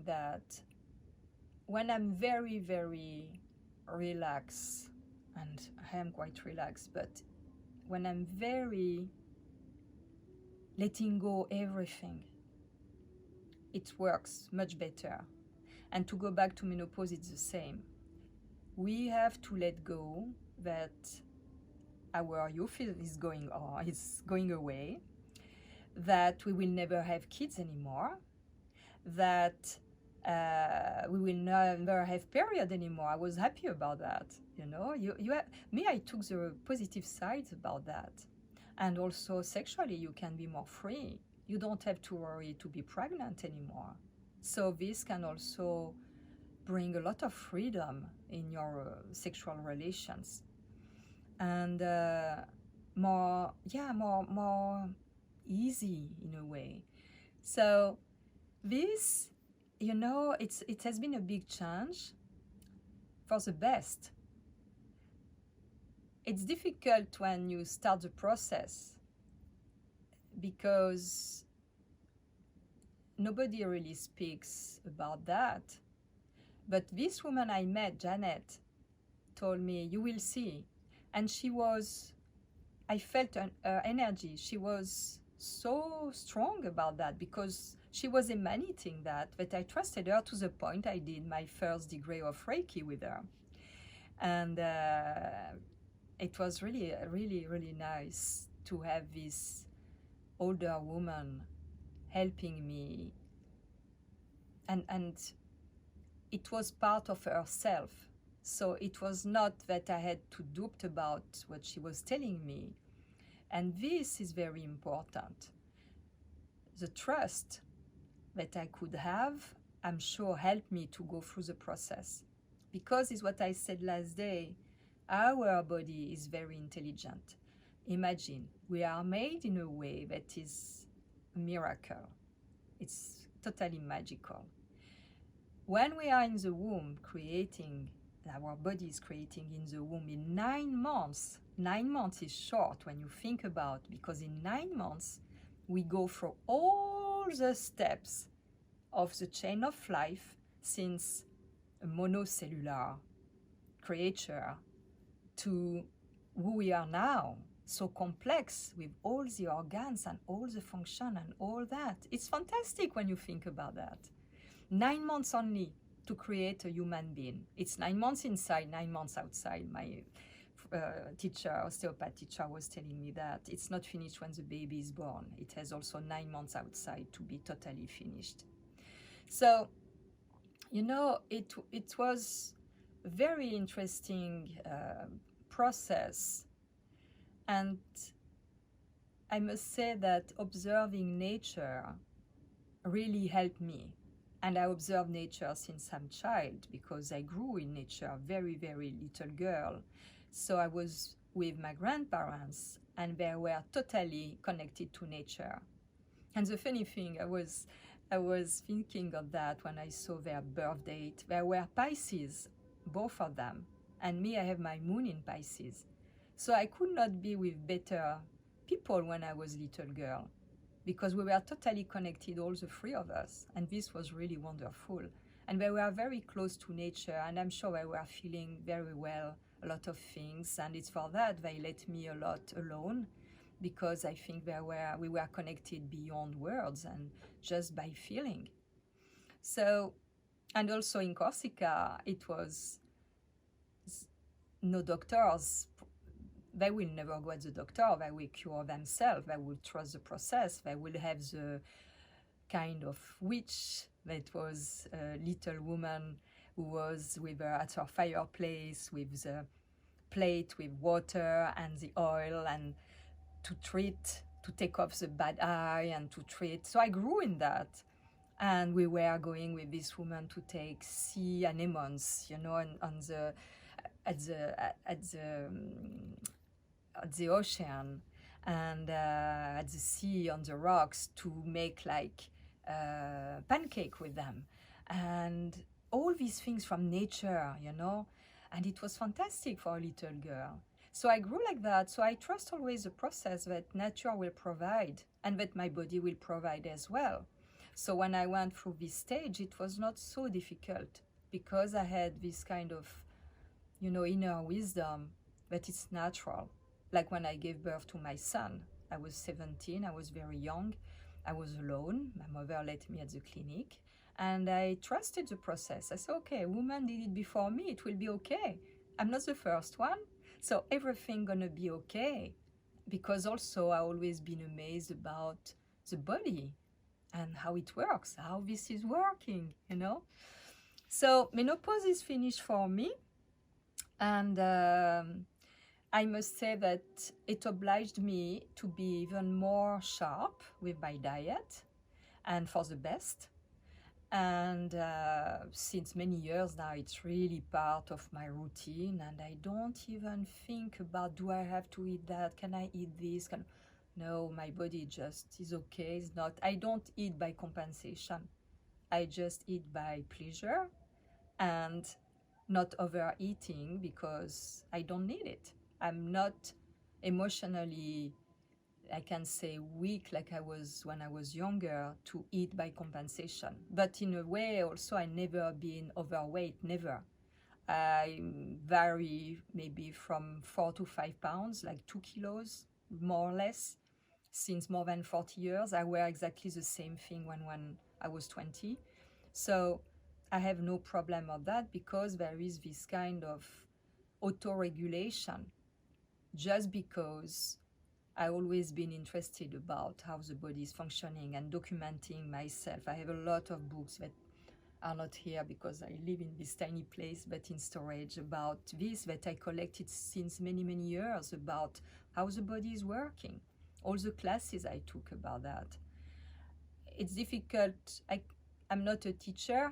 that when I'm very, very relaxed, and I am quite relaxed, but when I'm very letting go everything, it works much better. And to go back to menopause, it's the same. We have to let go that our youth is going away, that we will never have kids anymore, that we will never have period anymore. I was happy about that. Me, I took the positive sides about that. And also sexually, you can be more free. You don't have to worry to be pregnant anymore. So this can also bring a lot of freedom in your sexual relations, and more easy in a way. So this, it has been a big change for the best. It's difficult when you start the process because nobody really speaks about that. But this woman I met, Janet, told me, you will see. And I felt her energy. She was so strong about that because she was emanating that I trusted her to the point I did my first degree of Reiki with her. And it was really, really, really nice to have this older woman helping me. And it was part of herself. So it was not that I had to doubt about what she was telling me. And this is very important. The trust that I could have, I'm sure, helped me to go through the process. Because it's what I said last day, our body is very intelligent. Imagine, we are made in a way that is a miracle. It's totally magical. When we are in the womb our body is creating in the womb in 9 months. 9 months is short when you think about, because in 9 months we go through all the steps of the chain of life, since a monocellular creature to who we are now, so complex with all the organs and all the function and all that. It's fantastic when you think about that. 9 months only to create a human being. It's 9 months inside, 9 months outside. My osteopath teacher was telling me that it's not finished when the baby is born. It has also 9 months outside to be totally finished. So, it was a very interesting process. And I must say that observing nature really helped me. And I observe nature since I'm a child, because I grew in nature, very, very little girl. So I was with my grandparents, and they were totally connected to nature. And the funny thing, I was thinking of that when I saw their birth date. They were Pisces, both of them. And me, I have my moon in Pisces. So I could not be with better people when I was a little girl, because we were totally connected, all the three of us. And this was really wonderful. And they were very close to nature, and I'm sure they were feeling very well a lot of things. And it's for that they let me a lot alone, because I think we were connected beyond words and just by feeling. So, and also in Corsica, it was no doctors. They will never go at the doctor. They will cure themselves. They will trust the process. They will have the kind of witch that was a little woman who was with her at her fireplace with the plate with water and the oil, and to take off the bad eye and to treat. So I grew in that. And we were going with this woman to take sea anemones, at the ocean and at the sea, on the rocks, to make like pancake with them, and all these things from nature, and it was fantastic for a little girl. So I grew like that. So I trust always the process that nature will provide, and that my body will provide as well. So when I went through this stage, it was not so difficult because I had this kind of, inner wisdom that it's natural. Like when I gave birth to my son, I was 17, I was very young, I was alone. My mother let me at the clinic, and I trusted the process. I said, okay, a woman did it before me, it will be okay. I'm not the first one, so everything gonna be okay. Because also I always been amazed about the body and how it works, how this is working. So menopause is finished for me, and I must say that it obliged me to be even more sharp with my diet, and for the best. And since many years now, it's really part of my routine, and I don't even think about, do I have to eat that? Can I eat this? No, my body just is okay. It's not. I don't eat by compensation. I just eat by pleasure, and not overeating because I don't need it. I'm not emotionally, I can say, weak like I was when I was younger to eat by compensation. But in a way also, I never been overweight, never. I vary maybe from 4 to 5 pounds, like 2 kilos, more or less, since more than 40 years. I wear exactly the same thing when I was 20. So I have no problem of that because there is this kind of auto-regulation, just because I always been interested about how the body is functioning and documenting myself. I have a lot of books that are not here because I live in this tiny place, but in storage, about this that I collected since many, many years, about how the body is working. All the classes I took about that. It's difficult. I'm not a teacher,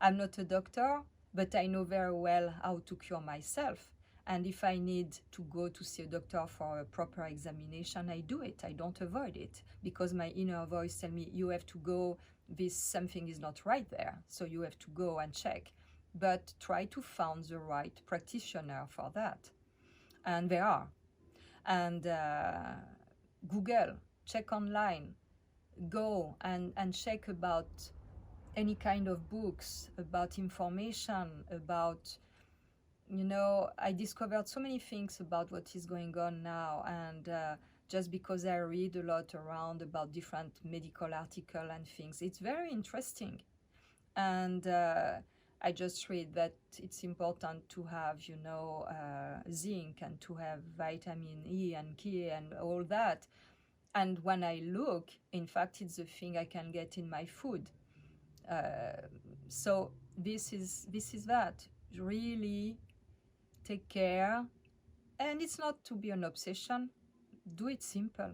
I'm not a doctor, but I know very well how to cure myself. And if I need to go to see a doctor for a proper examination, I do it. I don't avoid it because my inner voice tells me, you have to go, something is not right there, so you have to go and check. But try to find the right practitioner for that. And there are. And Google, check online, go and check about any kind of books, about information, about, I discovered so many things about what is going on now. And just because I read a lot around about different medical articles and things, it's very interesting. And I just read that it's important to have, zinc, and to have vitamin E and K and all that. And when I look, in fact, it's the thing I can get in my food. So this is that. Really take care. And it's not to be an obsession. Do it simple.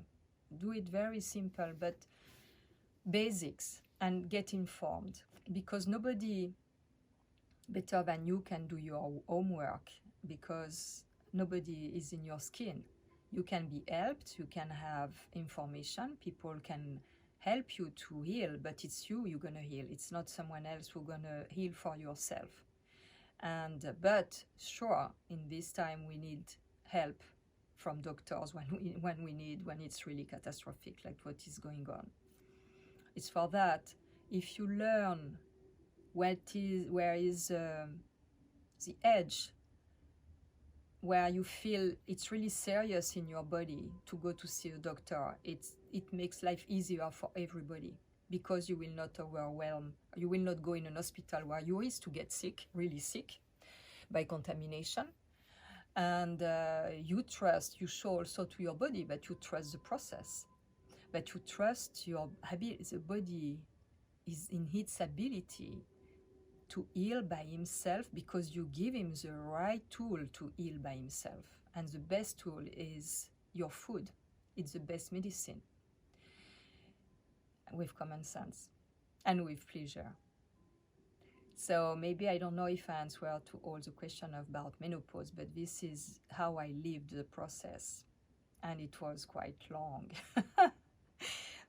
Do it very simple, but basics, and get informed, because nobody better than you can do your homework, because nobody is in your skin. You can be helped, you can have information, people can help you to heal, but it's you're gonna heal. It's not someone else who's gonna heal for yourself. And but sure, in this time we need help from doctors when it's really catastrophic, like what is going on. It's for that, if you learn where is the edge, where you feel it's really serious in your body to go to see a doctor, it makes life easier for everybody, because you will not overwhelm, you will not go in an hospital where you risk to get sick, really sick, by contamination. And you show also to your body that you trust the process, that you trust the body is in its ability to heal by himself, because you give him the right tool to heal by himself. And the best tool is your food. It's the best medicine, with common sense and with pleasure. So maybe I don't know if I answered to all the question about menopause, but this is how I lived the process, and it was quite long.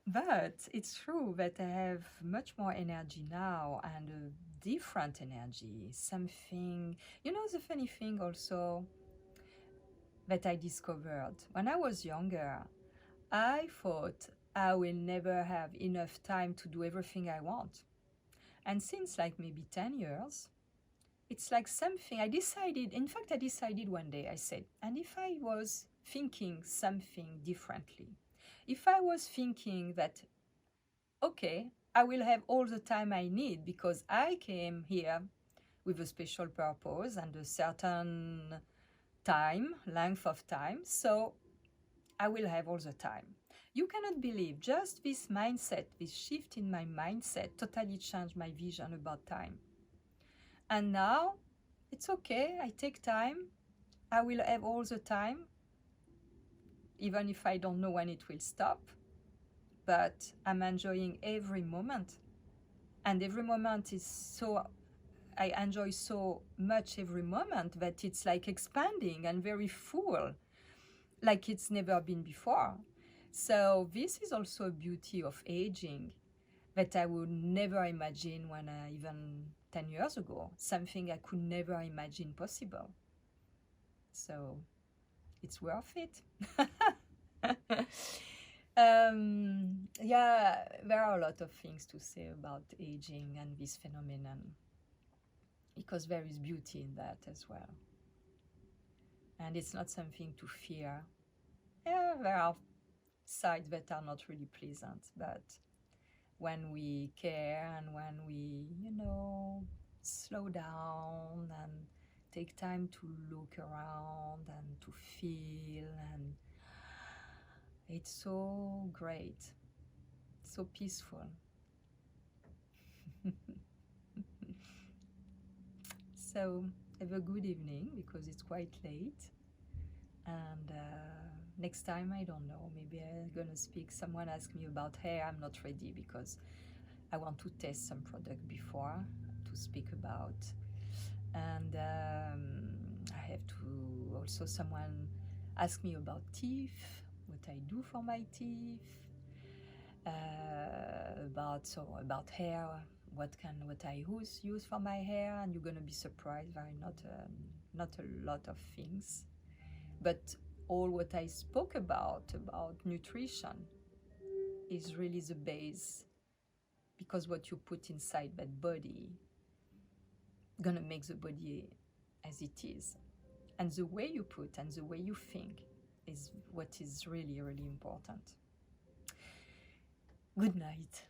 But it's true that I have much more energy now, and a different energy, something, the funny thing also that I discovered when I was younger, I thought I will never have enough time to do everything I want. And since like maybe 10 years, it's like something I decided, in fact, I decided one day, I said, and if I was thinking something differently, if I was thinking that, okay, I will have all the time I need because I came here with a special purpose and a certain time, length of time, so I will have all the time. You cannot believe, just this mindset, this shift in my mindset totally changed my vision about time. And now, it's okay, I take time, I will have all the time, even if I don't know when it will stop, but I'm enjoying every moment. And every moment is so, I enjoy so much every moment that it's like expanding and very full, like it's never been before. So this is also a beauty of aging that I would never imagine when even 10 years ago, something I could never imagine possible. So it's worth it. Yeah, there are a lot of things to say about aging and this phenomenon, because there is beauty in that as well. And it's not something to fear. Yeah, there are sides that are not really pleasant, but when we care and when we, slow down and take time to look around and to feel, and it's so great, so peaceful. So have a good evening because it's quite late, and next time, I don't know, maybe I'm gonna speak, someone asked me about hair. I'm not ready because I want to test some product before to speak about. And I have to also, someone asked me about teeth, what I do for my teeth, about hair, what I use for my hair, and you're gonna be surprised, there are not a lot of things, but all what I spoke about nutrition is really the base, because what you put inside that body gonna make the body as it is, and the way you put and the way you think is what is really, really important. Good night.